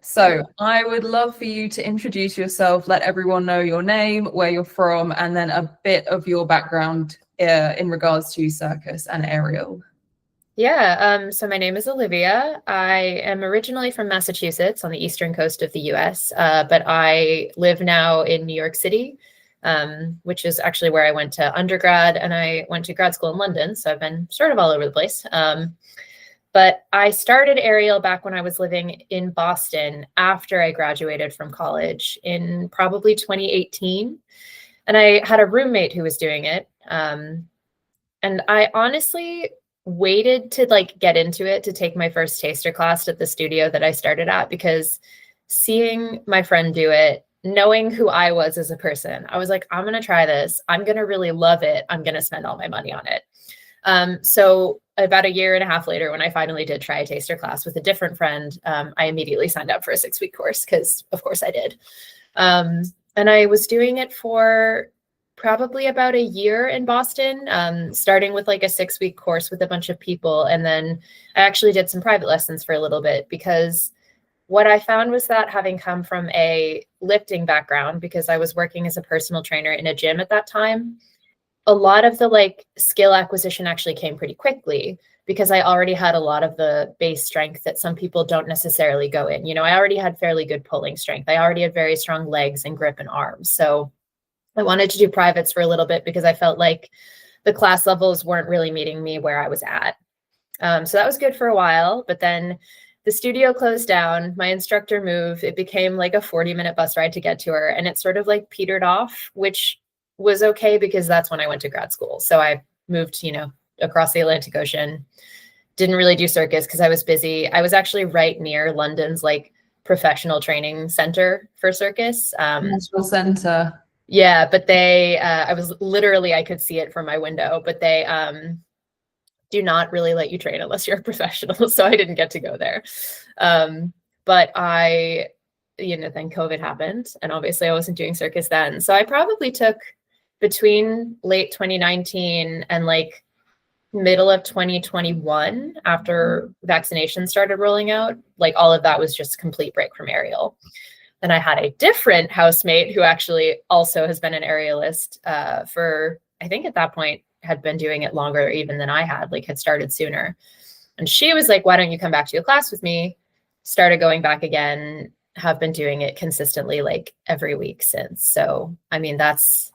So I would love for you to introduce yourself, let everyone know your name, where you're from, and then a bit of your background in regards to circus and aerial. Yeah, so my name is Olivia. I am originally from Massachusetts on the eastern coast of the US, but I live now in New York City, which is actually where I went to undergrad, and I went to grad school in London, so I've been sort of all over the place. But I started aerial back when I was living in Boston after I graduated from college in probably 2018. And I had a roommate who was doing it. And I honestly waited to like get into it to take my first taster class at the studio that I started at, because seeing my friend do it, knowing who I was as a person, I was like, I'm going to try this. I'm going to really love it. I'm going to spend all my money on it. So about a year and a half later, when I finally did try a taster class with a different friend, I immediately signed up for a 6-week course because of course I did. And I was doing it for probably about a year in Boston, starting with like a 6-week course with a bunch of people. And then I actually did some private lessons for a little bit, because what I found was that, having come from a lifting background, because I was working as a personal trainer in a gym at that time, a lot of the like skill acquisition actually came pretty quickly, because I already had a lot of the base strength that some people don't necessarily go in. You know, I already had fairly good pulling strength. I already had very strong legs and grip and arms. So I wanted to do privates for a little bit because I felt like the class levels weren't really meeting me where I was at. So that was good for a while, but then the studio closed down, my instructor moved, it became like a 40-minute bus ride to get to her, and it sort of like petered off, which was okay because that's when I went to grad school. So I moved, across the Atlantic Ocean, didn't really do circus because I was busy. I was actually right near London's like professional training center for circus. National Centre. Yeah, but I could see it from my window, but they do not really let you train unless you're a professional. So I didn't get to go there. But then COVID happened, and obviously I wasn't doing circus then. So I probably took between late 2019 and like middle of 2021, after vaccinations started rolling out, like all of that was just a complete break from aerial. And I had a different housemate who actually also has been an aerialist for, I think at that point, had been doing it longer even than I had started sooner. And she was like, why don't you come back to a class with me? Started going back again, have been doing it consistently like every week since. So, I mean, that's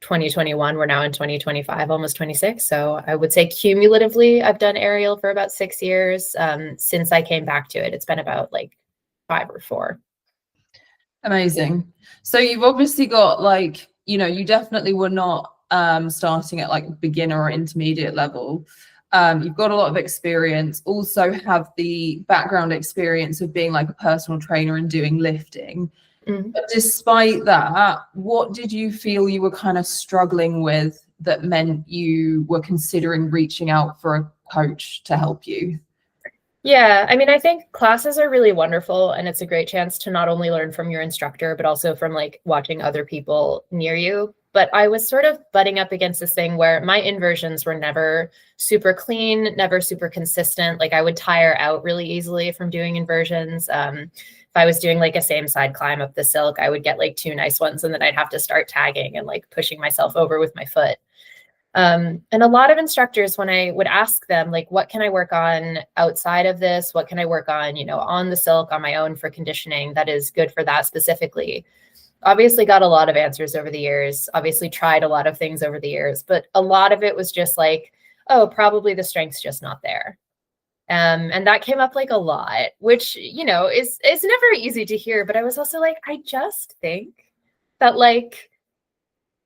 2021. We're now in 2025, almost 26. So I would say cumulatively, I've done aerial for about 6 years. Since I came back to it, it's been about like 5 or 4. Amazing. So you've obviously got you definitely were not starting at like beginner or intermediate level. You've got a lot of experience, also have the background experience of being like a personal trainer and doing lifting. Mm-hmm. But despite that, what did you feel you were kind of struggling with that meant you were considering reaching out for a coach to help you? Yeah, I mean, I think classes are really wonderful, and it's a great chance to not only learn from your instructor, but also from like watching other people near you. But I was sort of butting up against this thing where my inversions were never super clean, never super consistent. Like I would tire out really easily from doing inversions. If I was doing like a same side climb up the silk, I would get like 2 nice ones, and then I'd have to start tagging and like pushing myself over with my foot. And a lot of instructors, when I would ask them, like, what can I work on outside of this? What can I work on, on the silk on my own for conditioning that is good for that specifically? Obviously got a lot of answers over the years, obviously tried a lot of things over the years, but a lot of it was just like, oh, probably the strength's just not there. And that came up like a lot, which, is never easy to hear. But I was also like, I just think that like,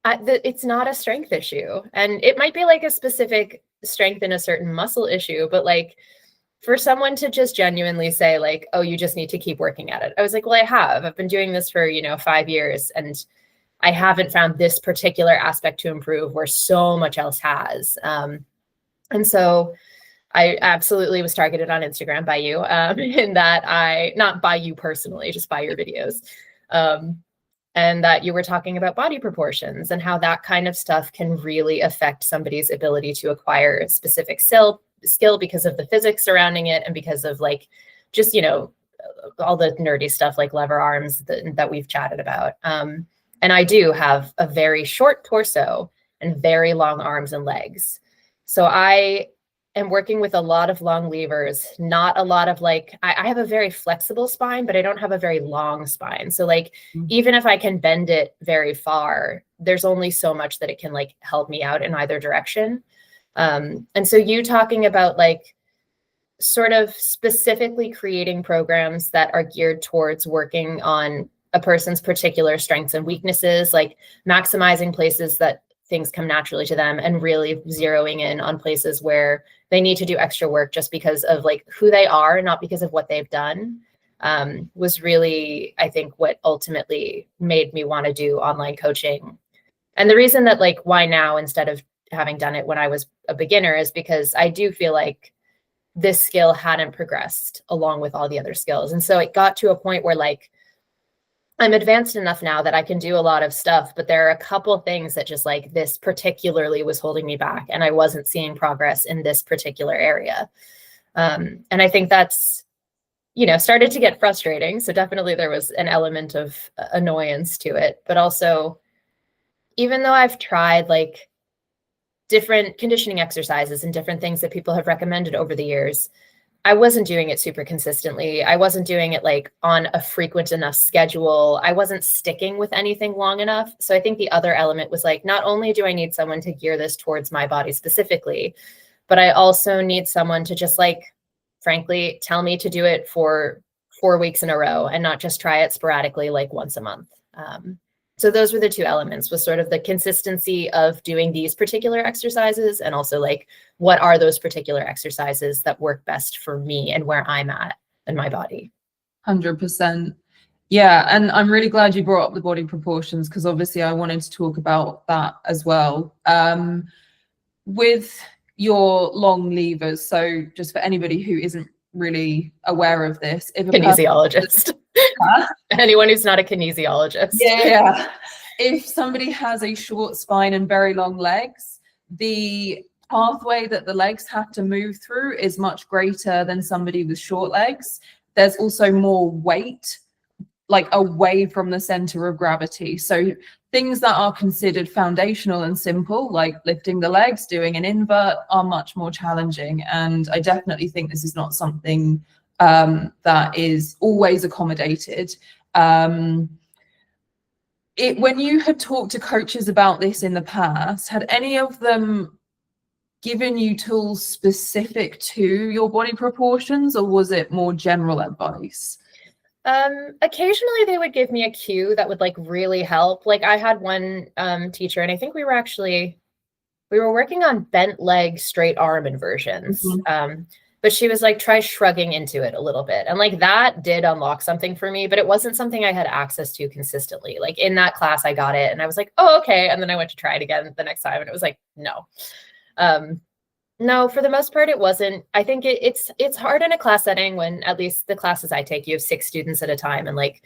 it's not a strength issue, and it might be like a specific strength in a certain muscle issue, but like for someone to just genuinely say like, oh, you just need to keep working at it. I was like, well, I've been doing this for, 5 years, and I haven't found this particular aspect to improve where so much else has. And so I absolutely was targeted on Instagram by you, in that not by you personally, just by your videos. And that you were talking about body proportions and how that kind of stuff can really affect somebody's ability to acquire a specific skill because of the physics surrounding it, and because of like just, all the nerdy stuff like lever arms that we've chatted about. And I do have a very short torso and very long arms and legs. So I am working with a lot of long levers, not a lot of like, I have a very flexible spine, but I don't have a very long spine. So like, even if I can bend it very far, there's only so much that it can like help me out in either direction. And so you talking about like sort of specifically creating programs that are geared towards working on a person's particular strengths and weaknesses, like maximizing places that things come naturally to them and really zeroing in on places where they need to do extra work just because of like who they are, not because of what they've done, was really, I think, what ultimately made me want to do online coaching. And the reason that like, why now instead of having done it when I was a beginner is because I do feel like this skill hadn't progressed along with all the other skills. And so it got to a point where like, I'm advanced enough now that I can do a lot of stuff, but there are a couple things that just like this particularly was holding me back and I wasn't seeing progress in this particular area. And I think that's, started to get frustrating. So definitely there was an element of annoyance to it, but also even though I've tried like different conditioning exercises and different things that people have recommended over the years, I wasn't doing it super consistently. I wasn't doing it like on a frequent enough schedule. I wasn't sticking with anything long enough. So I think the other element was like, not only do I need someone to gear this towards my body specifically, but I also need someone to just like, frankly, tell me to do it for 4 weeks in a row and not just try it sporadically, like once a month. So those were the two elements, was sort of the consistency of doing these particular exercises and also like, what are those particular exercises that work best for me and where I'm at in my body? 100%. Yeah. And I'm really glad you brought up the body proportions because obviously I wanted to talk about that as well. With your long levers. So just for anybody who isn't really aware of this, if a kinesiologist, anyone who's not a kinesiologist. Yeah. If somebody has a short spine and very long legs, the pathway that the legs have to move through is much greater than somebody with short legs. There's also more weight, like away from the center of gravity. So things that are considered foundational and simple, like lifting the legs, doing an invert, are much more challenging. And I definitely think this is not something that is always accommodated. When you had talked to coaches about this in the past, had any of them given you tools specific to your body proportions, or was it more general advice? Occasionally they would give me a cue that would like really help. Like I had one teacher, and I think we were working on bent leg, straight arm inversions. But she was like, try shrugging into it a little bit. And like that did unlock something for me, but it wasn't something I had access to consistently. Like in that class, I got it and I was like, oh, okay. And then I went to try it again the next time and it was like, no. No, for the most part, it wasn't. I think it's hard in a class setting when, at least the classes I take, you have 6 students at a time and like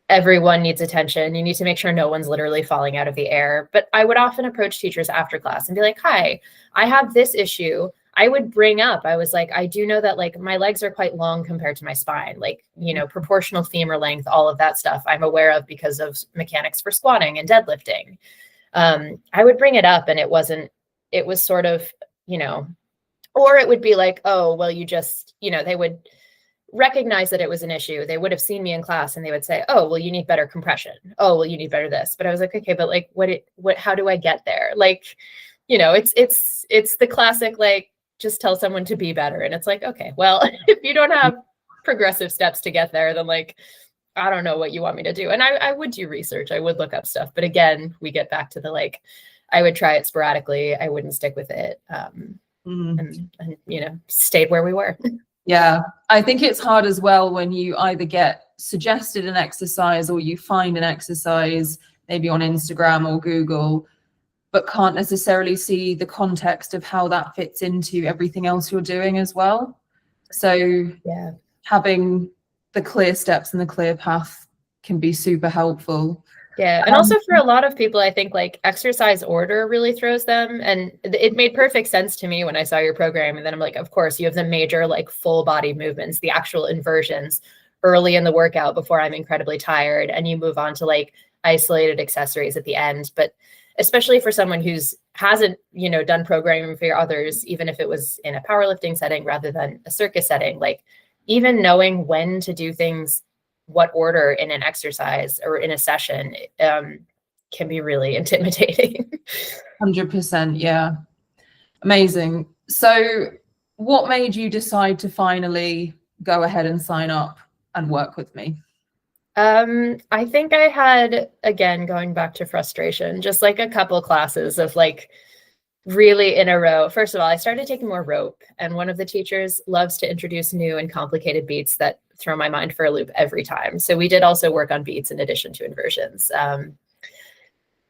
everyone needs attention. You need to make sure no one's literally falling out of the air. But I would often approach teachers after class and be like, hi, I have this issue. I would bring up, I was like, I do know that like my legs are quite long compared to my spine, like, proportional femur length, all of that stuff I'm aware of because of mechanics for squatting and deadlifting. I would bring it up and it was sort of, or it would be like, oh, well, you just, they would recognize that it was an issue. They would have seen me in class and they would say, oh, well, you need better compression. Oh, well, you need better this. But I was like, okay, but like, how do I get there? Like, it's the classic, like, just tell someone to be better. And it's like, okay, well, if you don't have progressive steps to get there, then like, I don't know what you want me to do. And I would do research. I would look up stuff. But again, we get back to the, like, I would try it sporadically. I wouldn't stick with it. And stayed where we were. Yeah. I think it's hard as well when you either get suggested an exercise or you find an exercise maybe on Instagram or Google, but can't necessarily see the context of how that fits into everything else you're doing as well. So yeah, having the clear steps and the clear path can be super helpful. Yeah. And also for a lot of people, I think like exercise order really throws them. And it made perfect sense to me when I saw your program. And then I'm like, of course, you have the major like full body movements, the actual inversions early in the workout before I'm incredibly tired, and you move on to like isolated accessories at the end. But especially for someone who's hasn't, you know, done programming for others, even if it was in a powerlifting setting rather than a circus setting, like even knowing when to do things, what order in an exercise or in a session, can be really intimidating. 100%. Yeah. Amazing. So what made you decide to finally go ahead and sign up and work with me? I think I had, again, going back to frustration, just like a couple classes of like really in a row. First of all, I started taking more rope, and one of the teachers loves to introduce new and complicated beats that throw my mind for a loop every time. So we did also work on beats in addition to inversions.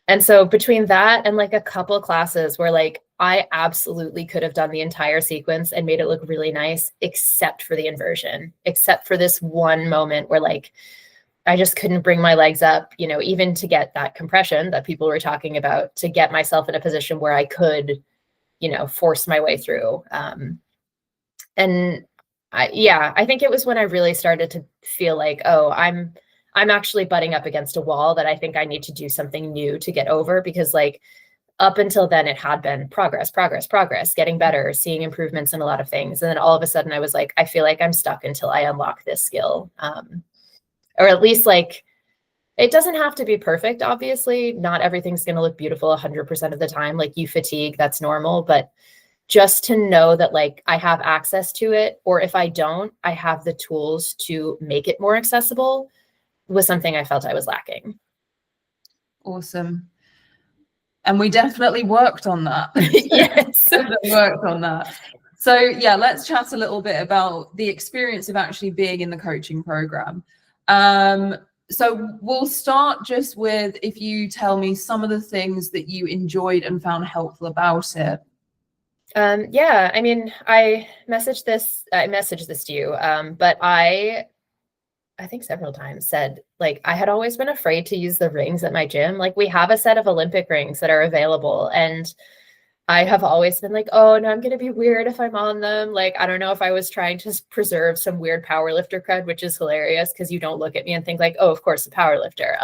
And so between that and like a couple classes where like I absolutely could have done the entire sequence and made it look really nice, except for the inversion, except for this one moment where like I just couldn't bring my legs up, you know, even to get that compression that people were talking about, to get myself in a position where I could, you know, force my way through. And I think it was when I really started to feel like, oh, I'm actually butting up against a wall that I think I need to do something new to get over, because like up until then it had been progress, getting better, seeing improvements in a lot of things. And then all of a sudden I was like, I feel like I'm stuck until I unlock this skill. Or at least like, it doesn't have to be perfect. Obviously, not everything's going to look beautiful 100% of the time. Like you fatigue, that's normal. But just to know that like I have access to it, or if I don't, I have the tools to make it more accessible, was something I felt I was lacking. Awesome. And we definitely worked on that. Yes. Worked on that. So yeah, let's chat a little bit about the experience of actually being in the coaching program. So we'll start just with, if you tell me some of the things that you enjoyed and found helpful about it. Yeah, I mean, I messaged this to you, but I think several times said, like, I had always been afraid to use the rings at my gym. Like, we have a set of Olympic rings that are available, and I have always been like, oh no, I'm going to be weird if I'm on them. Like, I don't know if I was trying to preserve some weird powerlifter cred, which is hilarious because you don't look at me and think like, oh, of course, a powerlifter.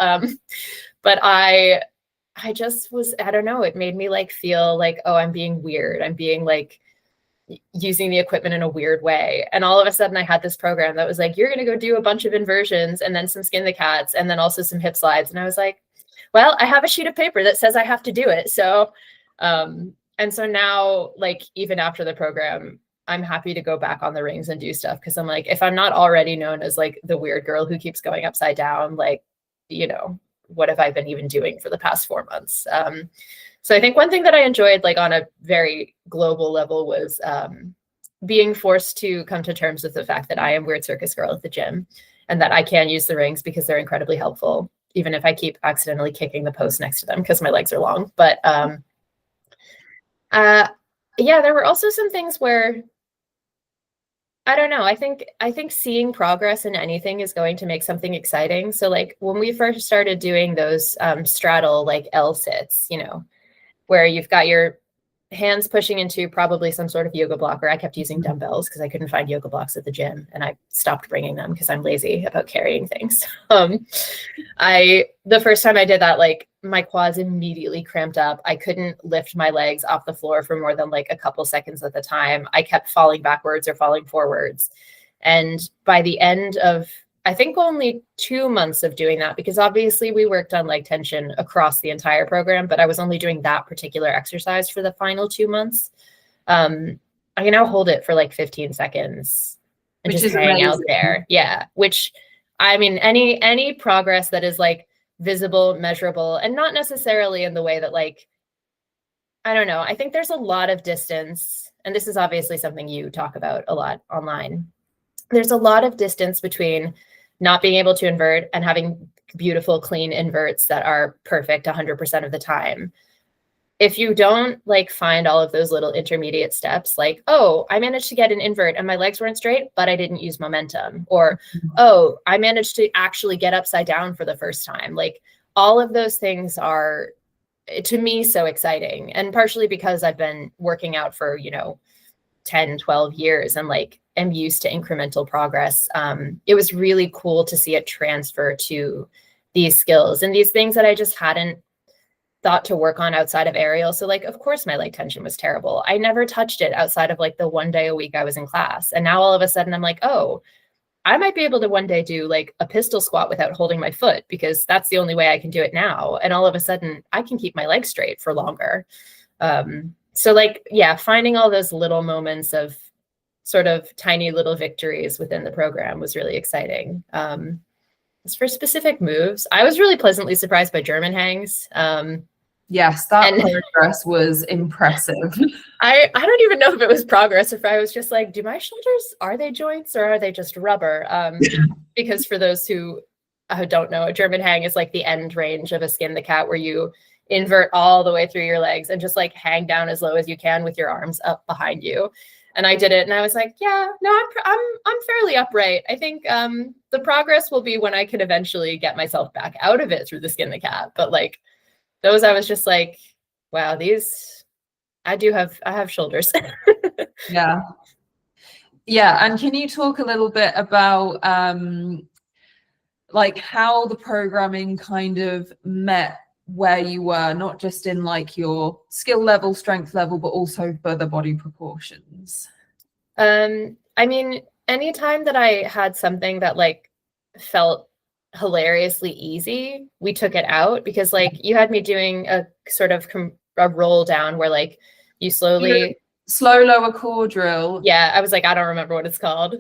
But I just was, I don't know, it made me like feel like, oh, I'm being weird. I'm being like using the equipment in a weird way. And all of a sudden I had this program that was like, you're going to go do a bunch of inversions and then some skin the cats and then also some hip slides. And I was like, well, I have a sheet of paper that says I have to do it. So, and so now, like, even after the program, I'm happy to go back on the rings and do stuff. Cause I'm like, if I'm not already known as like the weird girl who keeps going upside down, like, you know, what have I been even doing for the past 4 months? So I think one thing that I enjoyed, like on a very global level, was being forced to come to terms with the fact that I am weird circus girl at the gym and that I can use the rings because they're incredibly helpful, even if I keep accidentally kicking the post next to them because my legs are long. But yeah, there were also some things where, I don't know, I think seeing progress in anything is going to make something exciting. So like when we first started doing those straddle like L sits, you know, where you've got your hands pushing into probably some sort of yoga block, or I kept using dumbbells because I couldn't find yoga blocks at the gym and I stopped bringing them because I'm lazy about carrying things. The first time I did that, like my quads immediately cramped up. I couldn't lift my legs off the floor for more than like a couple seconds at the time. I kept falling backwards or falling forwards. And by the end of, I think only 2 months of doing that, because obviously we worked on leg tension across the entire program, but I was only doing that particular exercise for the final 2 months. I can now hold it for like 15 seconds and Which just is hang out amazing. there. Yeah. Which, I mean, any progress that is like visible, measurable, and not necessarily in the way that like, I don't know. I think there's a lot of distance, and this is obviously something you talk about a lot online. There's a lot of distance between not being able to invert and having beautiful, clean inverts that are perfect 100% of the time. If you don't like find all of those little intermediate steps, like, oh, I managed to get an invert and my legs weren't straight, but I didn't use momentum. Or, oh, I managed to actually get upside down for the first time. Like all of those things are, to me, so exciting. And partially because I've been working out for, 10, 12 years. And like, am used to incremental progress, it was really cool to see it transfer to these skills and these things that I just hadn't thought to work on outside of aerial. So like, of course my leg tension was terrible. I never touched it outside of like the one day a week I was in class. And now all of a sudden I'm like, oh, I might be able to one day do like a pistol squat without holding my foot because that's the only way I can do it now. And all of a sudden I can keep my legs straight for longer. So like, yeah, finding all those little moments of sort of tiny little victories within the program was really exciting. As for specific moves, I was really pleasantly surprised by German hangs. Yes, that progress was impressive. I don't even know if it was progress, if I was just like, do my shoulders, are they joints or are they just rubber? Because for those who don't know, a German hang is like the end range of a skin the cat where you invert all the way through your legs and just like hang down as low as you can with your arms up behind you. And I did it and I was like, yeah, no, I'm fairly upright. I think the progress will be when I can eventually get myself back out of it through the skin the cat. But like those, I was just like, wow, these, I have shoulders. Yeah. Yeah. And can you talk a little bit about like how the programming kind of met where you were, not just in like your skill level, strength level, but also for the body proportions? I mean, anytime that I had something that like felt hilariously easy, we took it out because like you had me doing a sort of a roll down where like you slowly slow lower core drill. Yeah, I was like, I don't remember what it's called.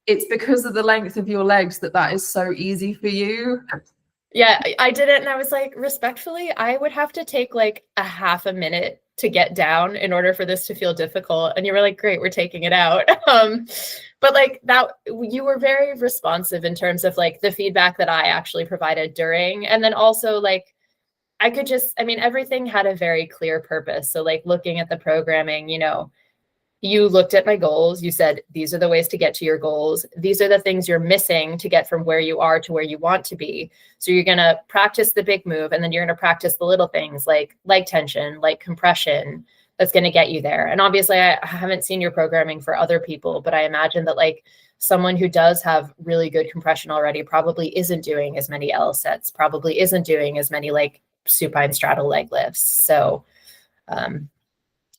It's because of the length of your legs that is so easy for you. Yeah, I did it and I was like, respectfully, I would have to take like a half a minute to get down in order for this to feel difficult. And you were like, great, we're taking it out. But like that, you were very responsive in terms of like the feedback that I actually provided during. And then also like, I could just, I mean, everything had a very clear purpose. So like looking at the programming, you know, you looked at my goals. You said, these are the ways to get to your goals. These are the things you're missing to get from where you are to where you want to be. So you're going to practice the big move, and then you're going to practice the little things like leg tension, like compression, that's going to get you there. And obviously I haven't seen your programming for other people, but I imagine that like someone who does have really good compression already probably isn't doing as many L sets, probably isn't doing as many like supine straddle leg lifts. So,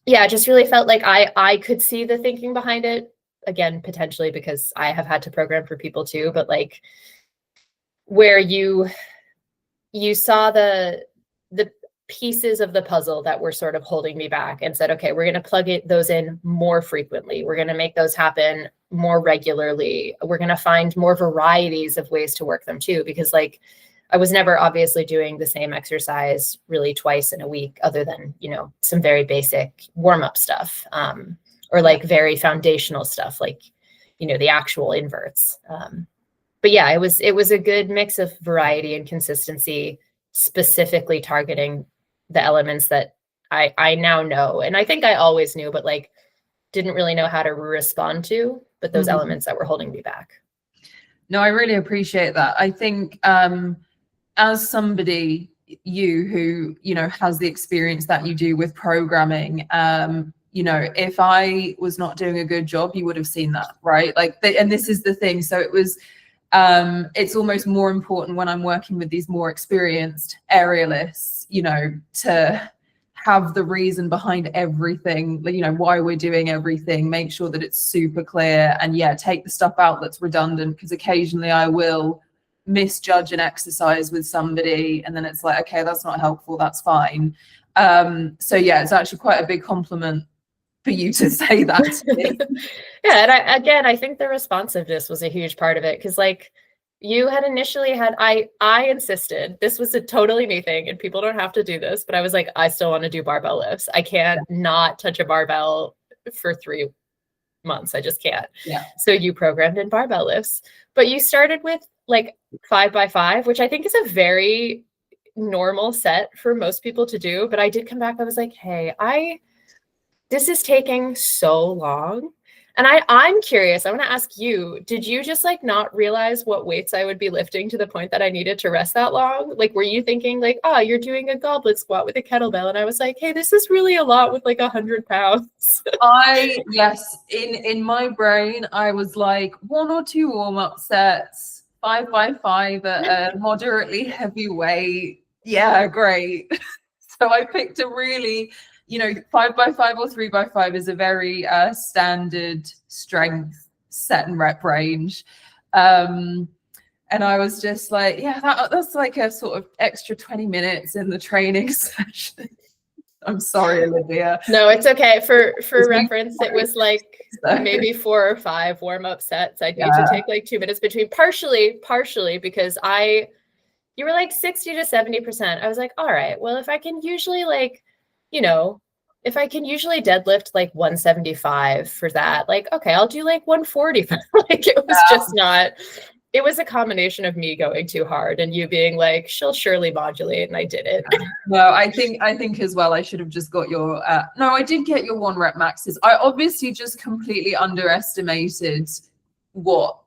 yeah, it just really felt like I could see the thinking behind it. Again, potentially because I have had to program for people too, but like where you saw the pieces of the puzzle that were sort of holding me back and said, okay, we're going to plug those in more frequently. We're going to make those happen more regularly. We're going to find more varieties of ways to work them too, because like I was never obviously doing the same exercise really twice in a week, other than, you know, some very basic warm-up stuff, or like very foundational stuff, like, you know, the actual inverts. But yeah, it was a good mix of variety and consistency, specifically targeting the elements that I now know. And I think I always knew, but like didn't really know how to respond to, but those elements that were holding me back. No, I really appreciate that. I think as somebody, you who, you know, has the experience that you do with programming, you know, if I was not doing a good job, you would have seen that, right? Like, and this is the thing. So it was, it's almost more important when I'm working with these more experienced aerialists, you know, to have the reason behind everything, you know, why we're doing everything, make sure that it's super clear, and yeah, take the stuff out that's redundant, because occasionally I will misjudge an exercise with somebody and then it's like, okay, that's not helpful, that's fine. So yeah, it's actually quite a big compliment for you to say that to me. Yeah, and I think the responsiveness was a huge part of it, because like you had initially had, I insisted, this was a totally me thing and people don't have to do this, but I was like, I still want to do barbell lifts. I can't not touch a barbell for 3 months. I just can't. Yeah. So you programmed in barbell lifts, but you started with like 5x5, which I think is a very normal set for most people to do. But I did come back. I was like, hey, this is taking so long. And I'm curious, I want to ask you, did you just like not realize what weights I would be lifting to the point that I needed to rest that long? Like, were you thinking like, oh, you're doing a goblet squat with a kettlebell? And I was like, hey, this is really a lot with like 100 pounds. Yes, in my brain, I was like 1 or 2 warm-up sets, 5 by 5 at a moderately heavy weight. Yeah, great. So I picked a really, 5 by 5 or 3 by 5 is a very standard strength set and rep range. And I was just like, yeah, that's like a sort of extra 20 minutes in the training session. I'm sorry, Olivia. No, it's okay. For reference, it was like maybe 4 or 5 warm-up sets. I'd need to take like 2 minutes between, partially because you were like 60 to 70%. I was like, all right, well, if I can usually like, if I can usually deadlift like 175 for that, like, okay, I'll do like 140. Like it was just not, it was a combination of me going too hard and you being like, she'll surely modulate, and I didn't. No, I think as well, I should have just got your, no, I did get your 1 rep maxes. I obviously just completely underestimated what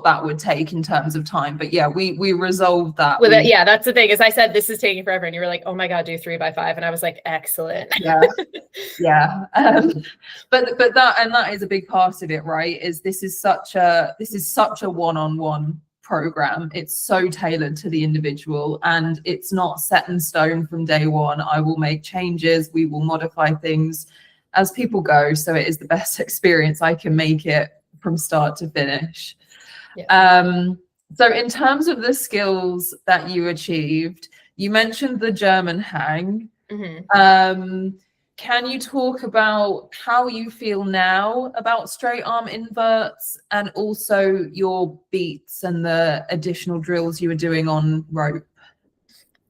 that would take in terms of time. But yeah, we resolved that. With it, yeah, that's the thing, is I said, this is taking forever. And you were like, oh my God, do 3 by 5. And I was like, excellent. Yeah. Yeah. But that is a big part of it, right? Is this is such a one-on-one program. It's so tailored to the individual, and it's not set in stone from day one. I will make changes. We will modify things as people go. So it is the best experience I can make it from start to finish. Yeah. So in terms of the skills that you achieved, you mentioned the German hang. Mm-hmm. Can you talk about how you feel now about straight arm inverts, and also your beats and the additional drills you were doing on rope?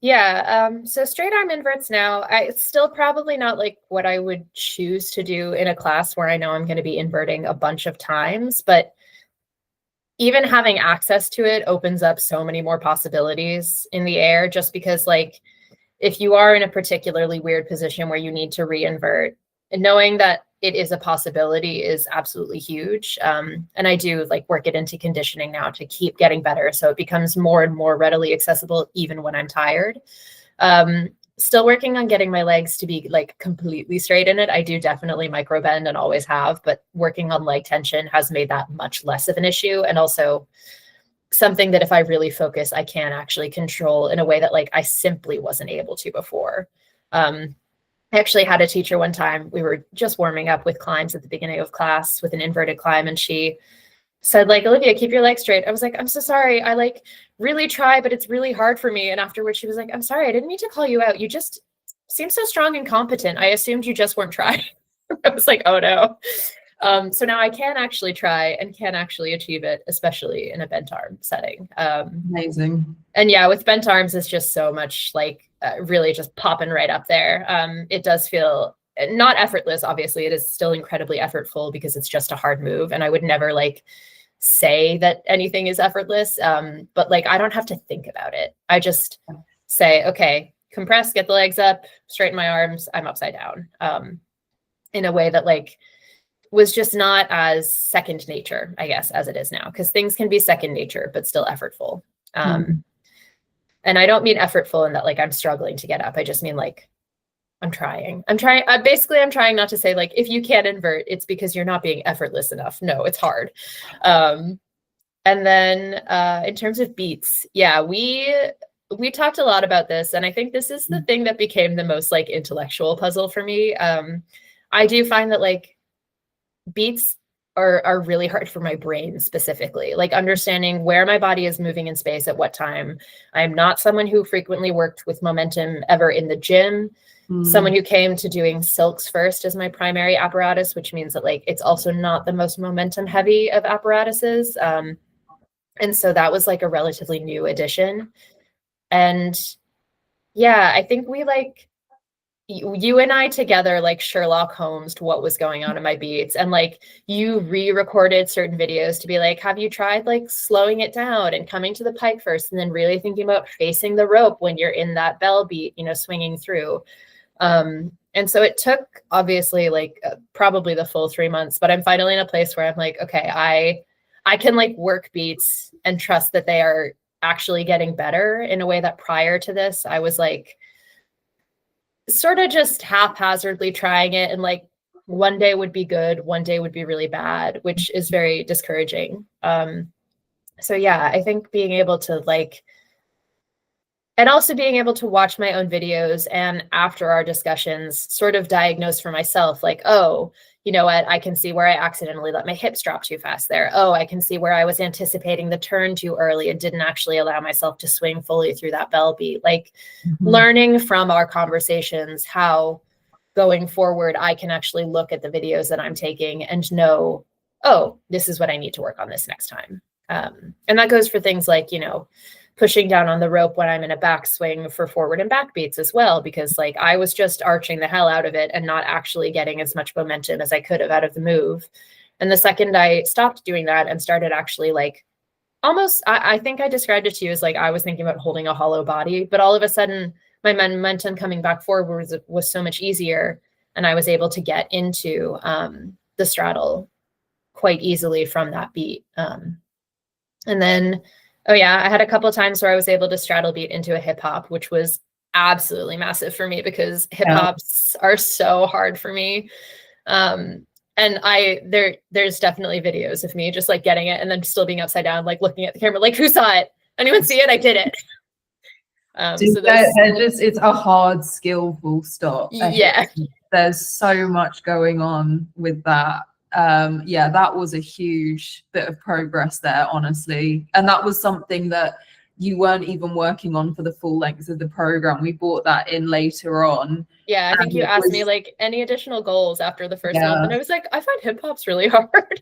Yeah, so straight arm inverts now, it's still probably not like what I would choose to do in a class where I know I'm going to be inverting a bunch of times, but even having access to it opens up so many more possibilities in the air, just because like, if you are in a particularly weird position where you need to reinvert, and knowing that it is a possibility is absolutely huge. And I do like work it into conditioning now to keep getting better. So it becomes more and more readily accessible, even when I'm tired. Still working on getting my legs to be like completely straight in it. I do definitely micro bend and always have, but working on leg tension has made that much less of an issue. And also something that if I really focus, I can actually control in a way that like I simply wasn't able to before. I actually had a teacher one time, we were just warming up with climbs at the beginning of class with an inverted climb, and she said like, Olivia, keep your legs straight. I was like, I'm so sorry. I like really try, but it's really hard for me. And afterwards she was like, I'm sorry, I didn't mean to call you out. You just seem so strong and competent. I assumed you just weren't trying. I was like, oh no. So now I can actually try and can actually achieve it, especially in a bent arm setting. Amazing. And yeah, with bent arms, it's just so much like really just popping right up there. It does feel not effortless. Obviously, it is still incredibly effortful because it's just a hard move. And I would never like say that anything is effortless. But like, I don't have to think about it. I just say, okay, compress, get the legs up, straighten my arms, I'm upside down. In a way that like was just not as second nature, I guess, as it is now, because things can be second nature, but still effortful. And I don't mean effortful in that like I'm struggling to get up. I just mean like I'm trying. Basically, I'm trying not to say like, if you can't invert, it's because you're not being effortless enough. No, it's hard. And then in terms of beats, yeah, we talked a lot about this. And I think this is the thing that became the most like intellectual puzzle for me. I do find that like beats are really hard for my brain specifically, like understanding where my body is moving in space at what time. I'm not someone who frequently worked with momentum ever in the gym. Someone who came to doing silks first as my primary apparatus, which means that like it's also not the most momentum heavy of apparatuses. And so that was like a relatively new addition. And yeah, I think we like you and I together like Sherlock Holmes'd what was going on in my beats, and like you re-recorded certain videos to be like, have you tried like slowing it down and coming to the pike first and then really thinking about facing the rope when you're in that bell beat, swinging through. And so it took obviously like probably the full 3 months, but I'm finally in a place where I'm like, okay, I can like work beats and trust that they are actually getting better in a way that prior to this, I was like sort of just haphazardly trying it, and like one day would be good, one day would be really bad, which is very discouraging. So yeah, I think being able to like, and also being able to watch my own videos and after our discussions sort of diagnose for myself, like, oh, you know what, I can see where I accidentally let my hips drop too fast there. Oh, I can see where I was anticipating the turn too early and didn't actually allow myself to swing fully through that bell beat. Like learning from our conversations how going forward I can actually look at the videos that I'm taking and know, oh, this is what I need to work on this next time. And that goes for things like, you know, pushing down on the rope when I'm in a backswing for forward and back beats as well, because like I was just arching the hell out of it and not actually getting as much momentum as I could have out of the move. And the second I stopped doing that and started actually like almost, I think I described it to you as like I was thinking about holding a hollow body, but all of a sudden my momentum coming back forward was so much easier. And I was able to get into the straddle quite easily from that beat. And then, oh yeah, I had a couple of times where I was able to straddle beat into a hip hop, which was absolutely massive for me because hip hops are so hard for me. And there's definitely videos of me just like getting it and then still being upside down, like looking at the camera, like, who saw it? Anyone see it? I did it. So it's a hard skill, full stop. Yeah. There's so much going on with that. Yeah, that was a huge bit of progress there, honestly. And that was something that you weren't even working on for the full length of the program. We brought that in later on. Yeah, I think you asked me like any additional goals after the first month, and I was like, I find hip hop's really hard.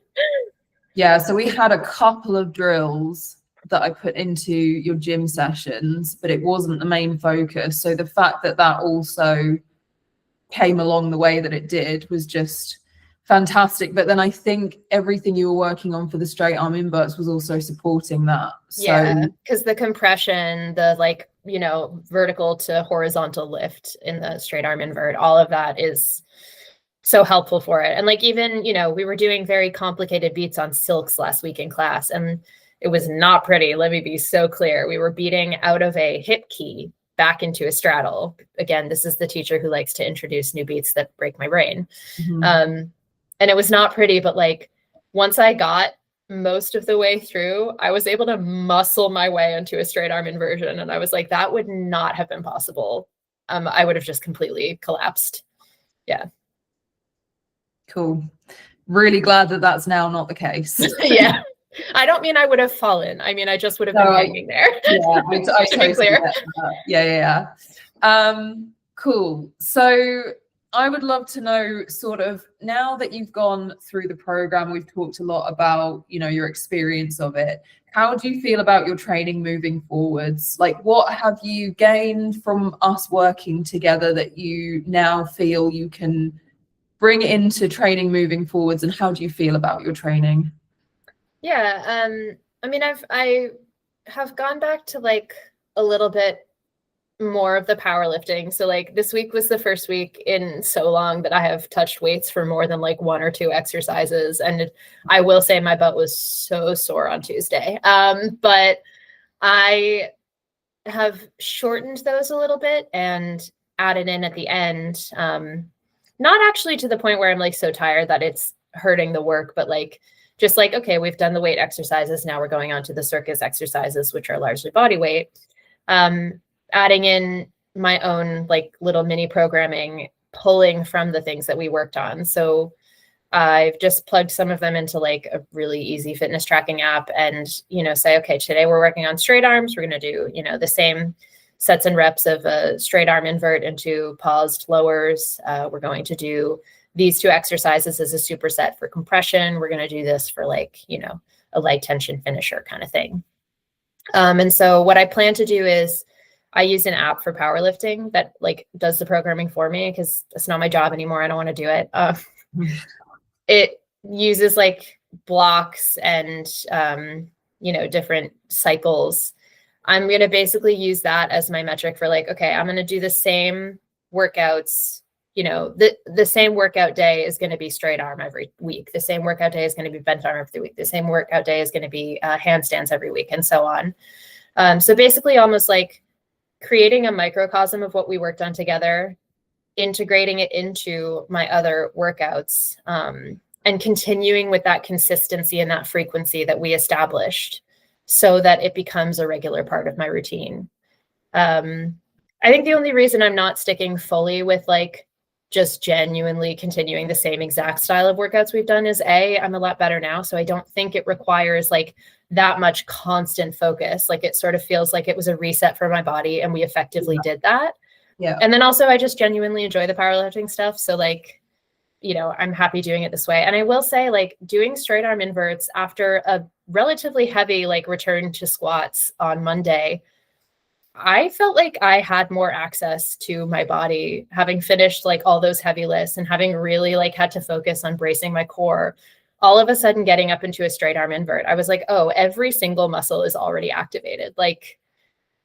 Yeah, so we had a couple of drills that I put into your gym sessions, but it wasn't the main focus. So the fact that that also came along the way that it did was just fantastic. But then I think everything you were working on for the straight arm inverts was also supporting that. So, yeah, because the compression, the like, you know, vertical to horizontal lift in the straight arm invert, all of that is so helpful for it. And like, even, you know, we were doing very complicated beats on silks last week in class, and it was not pretty. Let me be so clear. We were beating out of a hip key back into a straddle. Again, this is the teacher who likes to introduce new beats that break my brain. And it was not pretty, but like once I got most of the way through, I was able to muscle my way into a straight arm inversion. And I was like, that would not have been possible. I would have just completely collapsed. Yeah. Cool. Really glad that that's now not the case. Yeah. I don't mean I would have fallen. I mean, I just would have been hanging there. Yeah, I to be clear. Yeah. Cool. So I would love to know, sort of, now that you've gone through the program, we've talked a lot about, you know, your experience of it. How do you feel about your training moving forwards? Like, what have you gained from us working together that you now feel you can bring into training moving forwards? And how do you feel about your training? Yeah, I mean, I have gone back to like a little bit more of the powerlifting. So like this week was the first week in so long that I have touched weights for more than like 1 or 2 exercises. And I will say my butt was so sore on Tuesday. But I have shortened those a little bit and added in at the end. Not actually to the point where I'm like so tired that it's hurting the work, but like just like, okay, we've done the weight exercises. Now we're going on to the circus exercises, which are largely body weight. Adding in my own like little mini programming, pulling from the things that we worked on. So I've just plugged some of them into like a really easy fitness tracking app and, you know, say, okay, today we're working on straight arms. We're going to do, you know, the same sets and reps of a straight arm invert into paused lowers. We're going to do these 2 exercises as a superset for compression. We're going to do this for like, you know, a light tension finisher kind of thing. And so what I plan to do is I use an app for powerlifting that like does the programming for me because it's not my job anymore. I don't want to do it. It uses like blocks and, you know, different cycles. I'm going to basically use that as my metric for like, okay, I'm going to do the same workouts, you know, the same workout day is going to be straight arm every week. The same workout day is going to be bent arm every week. The same workout day is going to be handstands every week, and so on. So basically almost like creating a microcosm of what we worked on together, integrating it into my other workouts, and continuing with that consistency and that frequency that we established so that it becomes a regular part of my routine. I think the only reason I'm not sticking fully with like just genuinely continuing the same exact style of workouts we've done is I'm a lot better now. So I don't think it requires like that much constant focus. Like it sort of feels like it was a reset for my body and we effectively did that. Yeah. And then also I just genuinely enjoy the powerlifting stuff. So like, you know, I'm happy doing it this way. And I will say like doing straight arm inverts after a relatively heavy like return to squats on Monday, I felt like I had more access to my body, having finished like all those heavy lifts and having really like had to focus on bracing my core. All of a sudden getting up into a straight arm invert, I was like, oh, every single muscle is already activated. Like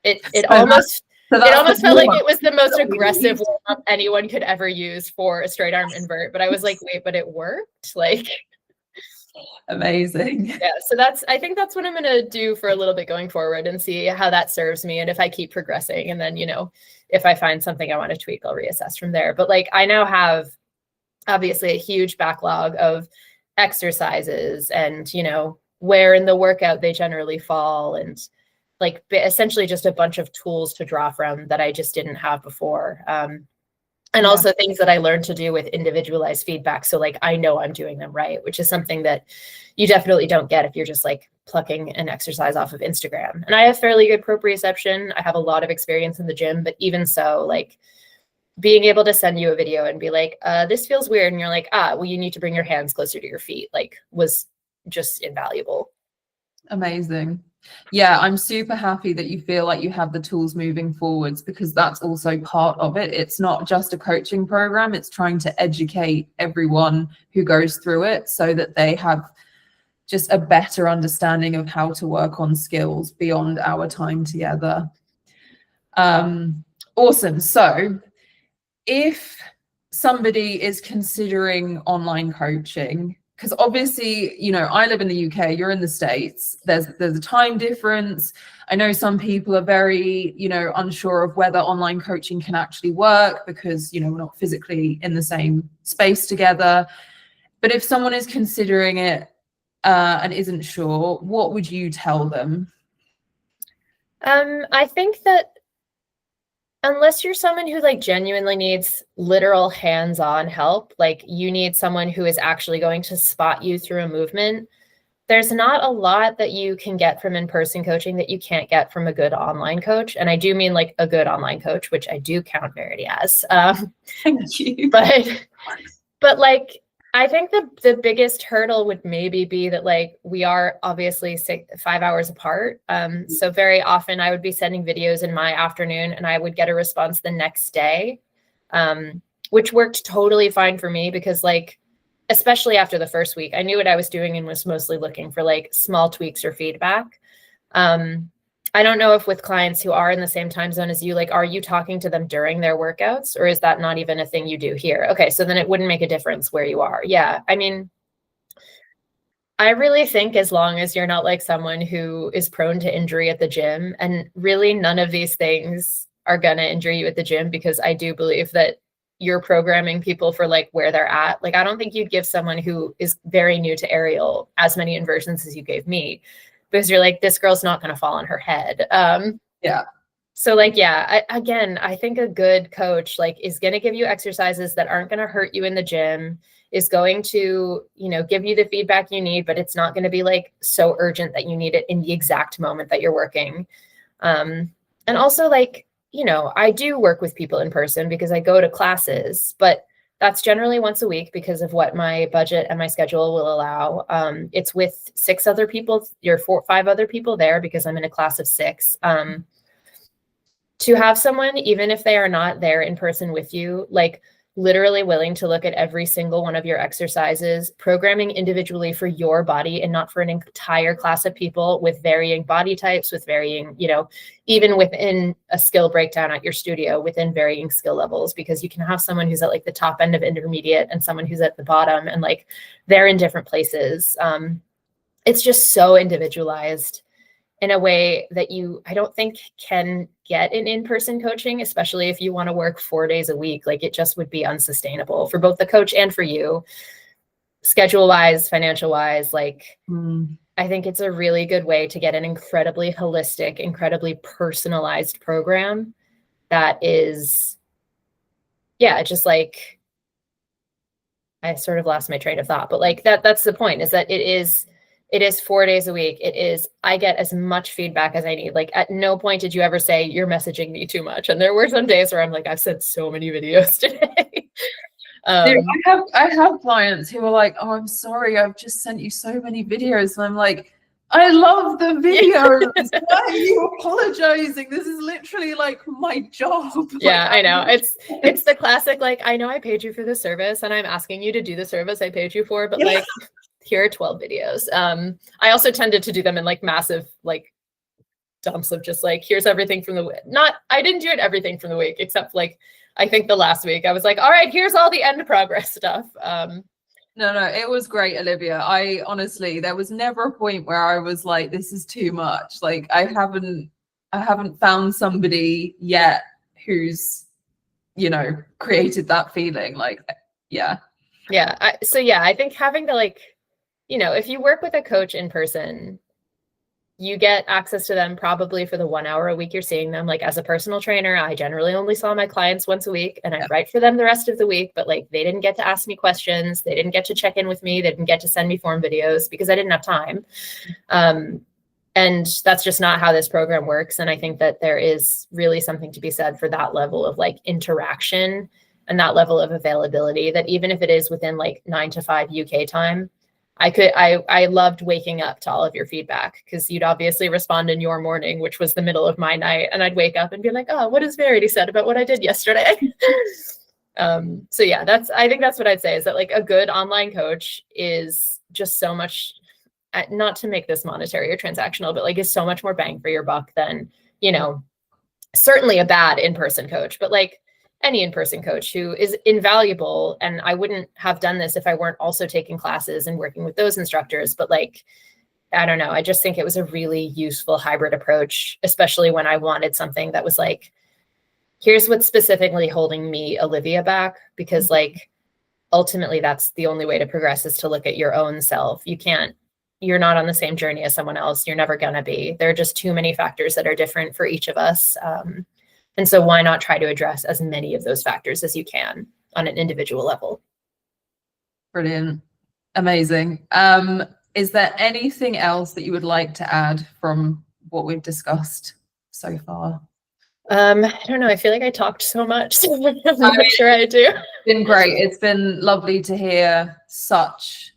it almost felt like it was the most aggressive warm-up anyone could ever use for a straight arm invert. But I was like, wait, but it worked? Like, amazing. Yeah. So I think that's what I'm going to do for a little bit going forward and see how that serves me. And if I keep progressing, and then, you know, if I find something I want to tweak, I'll reassess from there. But like, I now have obviously a huge backlog of exercises and, you know, where in the workout they generally fall, and like essentially just a bunch of tools to draw from that I just didn't have before. And also things that I learned to do with individualized feedback. So like, I know I'm doing them right, which is something that you definitely don't get if you're just like plucking an exercise off of Instagram. And I have fairly good proprioception. I have a lot of experience in the gym, but even so, like being able to send you a video and be like, this feels weird. And you're like, well, you need to bring your hands closer to your feet, like was just invaluable. Amazing. Yeah, I'm super happy that you feel like you have the tools moving forwards, because that's also part of it. It's not just a coaching program, it's trying to educate everyone who goes through it so that they have just a better understanding of how to work on skills beyond our time together. Awesome. So if somebody is considering online coaching, because obviously, you know, I live in the UK, you're in the States, there's a time difference. I know some people are very, you know, unsure of whether online coaching can actually work because, you know, we're not physically in the same space together. But if someone is considering it and isn't sure, what would you tell them? I think that unless you're someone who like genuinely needs literal hands-on help, like you need someone who is actually going to spot you through a movement, there's not a lot that you can get from in-person coaching that you can't get from a good online coach. And I do mean like a good online coach, which I do count Verity as. Thank you. But like, I think the biggest hurdle would maybe be that like we are obviously 5 hours apart. So very often I would be sending videos in my afternoon and I would get a response the next day, which worked totally fine for me because like, especially after the first week, I knew what I was doing and was mostly looking for like small tweaks or feedback. I don't know if with clients who are in the same time zone as you, like, are you talking to them during their workouts, or is that not even a thing you do here? Okay, so then it wouldn't make a difference where you are. Yeah, I mean, I really think as long as you're not like someone who is prone to injury at the gym, and really none of these things are going to injure you at the gym, because I do believe that you're programming people for like where they're at. Like, I don't think you'd give someone who is very new to aerial as many inversions as you gave me, because you're like, this girl's not going to fall on her head. Yeah. So like, yeah, I think a good coach like is going to give you exercises that aren't going to hurt you in the gym, is going to, you know, give you the feedback you need, but it's not going to be like so urgent that you need it in the exact moment that you're working. And also like, you know, I do work with people in person because I go to classes, but that's generally once a week because of what my budget and my schedule will allow. It's with 6 other people, you're 5 other people there because I'm in a class of 6. To have someone, even if they are not there in person with you, like literally willing to look at every single one of your exercises, programming individually for your body and not for an entire class of people with varying body types, with varying, even within a skill breakdown at your studio, within varying skill levels, because you can have someone who's at like the top end of intermediate and someone who's at the bottom, and like they're in different places. It's just so individualized in a way that I don't think can get in-person coaching, especially if you want to work 4 days a week. Like, it just would be unsustainable for both the coach and for you, schedule-wise, financial-wise. Like, I think it's a really good way to get an incredibly holistic, incredibly personalized program that is, just like, I sort of lost my train of thought, but like that's the point, is that it is 4 days a week. I get as much feedback as I need. Like, at no point did you ever say you're messaging me too much. And there were some days where I'm like, I've sent so many videos today. Dude, I have clients who are like, oh, I'm sorry, I've just sent you so many videos. And I'm like, I love the videos. Why are you apologizing? This is literally like my job. Yeah, I know. It's the classic, like, I know I paid you for the service and I'm asking you to do the service I paid you for, but like, here are 12 videos. I also tended to do them in like massive like dumps of just like, here's everything from the week. I didn't do it everything from the week, except like, I think the last week I was like, all right, here's all the end progress stuff. No, it was great, Olivia. I honestly, there was never a point where I was like, this is too much. Like, I haven't found somebody yet who's, created that feeling. Like, yeah. Yeah. I think having to like, if you work with a coach in person, you get access to them probably for the 1 hour a week you're seeing them. Like, as a personal trainer, I generally only saw my clients once a week, and I write for them the rest of the week, but like, they didn't get to ask me questions. They didn't get to check in with me. They didn't get to send me form videos because I didn't have time. And that's just not how this program works. And I think that there is really something to be said for that level of like interaction and that level of availability, that even if it is within like 9 to 5 UK time, I loved waking up to all of your feedback, because you'd obviously respond in your morning, which was the middle of my night. And I'd wake up and be like, oh, what has Verity said about what I did yesterday? So yeah, I think that's what I'd say, is that like a good online coach is just so much, not to make this monetary or transactional, but like is so much more bang for your buck than, certainly a bad in-person coach, but like any in-person coach who is invaluable. And I wouldn't have done this if I weren't also taking classes and working with those instructors. But like, I don't know, I just think it was a really useful hybrid approach, especially when I wanted something that was like, here's what's specifically holding me, Olivia, back, because like, ultimately that's the only way to progress, is to look at your own self. You're not on the same journey as someone else. You're never gonna be. There are just too many factors that are different for each of us. And so why not try to address as many of those factors as you can on an individual level? Brilliant. Amazing. Is there anything else that you would like to add from what we've discussed so far? I don't know. I feel like I talked so much, so I'm not sure I do. It's been great. It's been lovely to hear such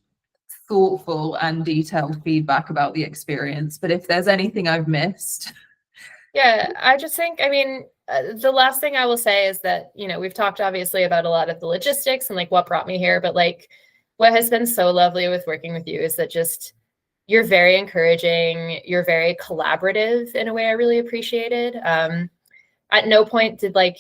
thoughtful and detailed feedback about the experience. But if there's anything I've missed. Yeah, I just think, the last thing I will say is that, we've talked obviously about a lot of the logistics and like what brought me here, but like what has been so lovely with working with you is that just, you're very encouraging, you're very collaborative in a way I really appreciated. At no point did like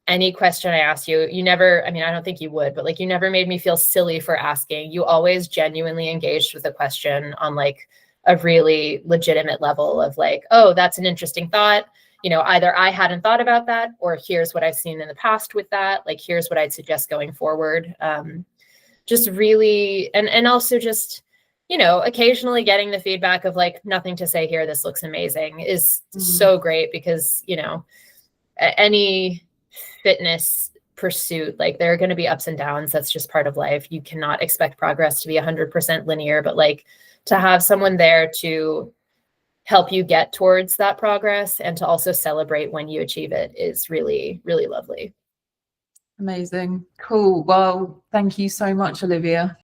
any question I asked you never, I don't think you would, but like, you never made me feel silly for asking. You always genuinely engaged with a question on like a really legitimate level of like, oh, that's an interesting thought. Either I hadn't thought about that, or here's what I've seen in the past with that. Like, here's what I'd suggest going forward. Just really, and also just, occasionally getting the feedback of like, nothing to say here, this looks amazing, is so great, because, any fitness pursuit, like there are going to be ups and downs. That's just part of life. You cannot expect progress to be 100% linear, but like to have someone there to help you get towards that progress and to also celebrate when you achieve it is really, really lovely. Amazing. Cool. Well, thank you so much, Olivia.